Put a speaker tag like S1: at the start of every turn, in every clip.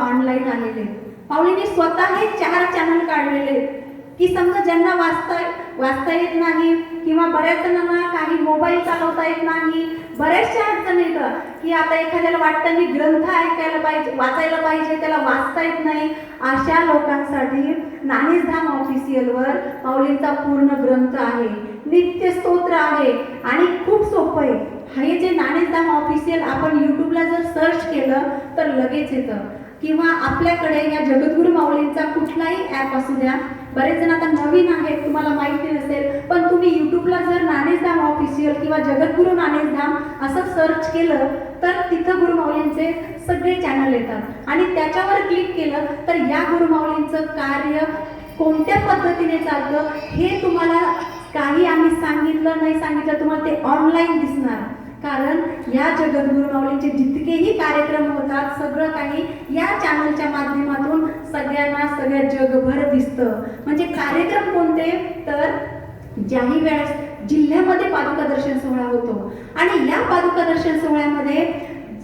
S1: Online आलेले. माऊलींनी स्वतः हे 4 चॅनल काढलेले की समजा ज्यांना वाचता येत नाही किंवा बऱ्याच जणांना काही मोबाईल चालवता येत नाही, बऱ्याचशा अडचणी येतं की आता एखाद्याला वाटतं मी ग्रंथ ऐकायला पाहिजे, वाचायला पाहिजे, त्याला वाचता येत नाही, अशा लोकांसाठी ज्ञानेश्धाम ऑफिशियलवर माऊलींचा पूर्ण ग्रंथ आहे, नित्य स्तोत्र आहे आणि खूप सोपं आहे. हे जे ज्ञानेश्धाम ऑफिशियल आपण यूट्यूबला जर सर्च केलं तर लगेच येतं. किंवा आपल्याकडे या जगद्गुरू माऊलींचा कुठलाही ॲप असू द्या, बरेच जण आता नवीन आहेत, तुम्हाला माहिती नसेल, पण तुम्ही यूट्यूबला जर ज्ञानेश्धाम ऑफिशियल किंवा जगद्गुरू ज्ञानेश्धाम असं सर्च केलं तर तिथं गुरुमाऊलींचे सगळे चॅनल येतात आणि त्याच्यावर क्लिक केलं तर या गुरुमाऊलींचं कार्य कोणत्या पद्धतीने चालतं हे तुम्हाला काही आम्ही सांगितलं नाही सांगितलं तुम्हाला ते ऑनलाईन दिसणार. कारण या जगद्गुरू माऊलींचे जितकेही कार्यक्रम होतात सगळं काही या चॅनलच्या माध्यमातून सगळ्यांना सगळ्या जगभर दिसतं. म्हणजे कार्यक्रम कोणते तर ज्याही वेळेस जिल्ह्यामध्ये पादुका दर्शन सोहळा होतो आणि या पादुका दर्शन सोहळ्यामध्ये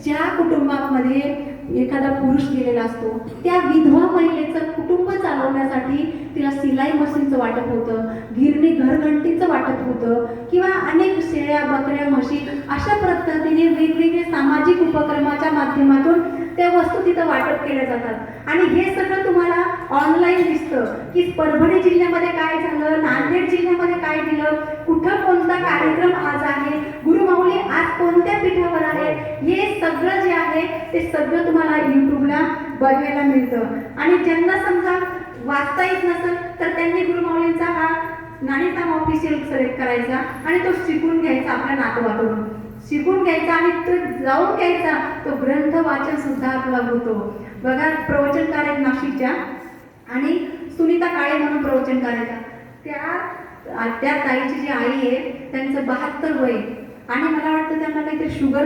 S1: ज्या कुटुंबामध्ये एखादा पुरुष गेलेला असतो त्या विधवा महिलेचं कुटुंब चालवण्यासाठी तिला सिलाई मशीनचं वाटप होतं, गिरणी घरघंटीचं वाटप होतं किंवा अनेक शेळ्या बकऱ्या म्हशी अशा पद्धतीने वेगवेगळे सामाजिक उपक्रमाच्या माध्यमातून त्या वस्तू तिथं वाटप केल्या जातात. आणि हे सगळं तुम्हाला ऑनलाईन दिसतं की परभणी जिल्ह्यामध्ये काय झालं, नांदेड जिल्ह्यामध्ये काय दिलं, कुठं कोणता कार्यक्रम आज आहे, गुरुमाऊली आज कोणत्या पीठावर आहे, हे सगळं जे आहे ते सगळं तुम्हाला यूट्यूबला बघायला मिळतं. आणि ज्यांना समजा वाचता येत नसेल तर त्यांनी गुरुमाऊलींचा हा ज्ञानेश्धाम ऑफिशियल सिलेक्ट करायचा आणि तो शिकून घ्यायचा, आपल्या नातवाकडून शिकून घ्यायचा आणि तो जाऊन घ्यायचा, तो ग्रंथ वाचन सुद्धा आपला होतो. बघा प्रवचनकार आहेत नाशिकच्या आणि सुनीता काळे म्हणून प्रवचनकार आहेत, त्या ताईची जी आई आहे त्यांचं 72 वय आणि मला वाटतं त्यांना काहीतरी शुगर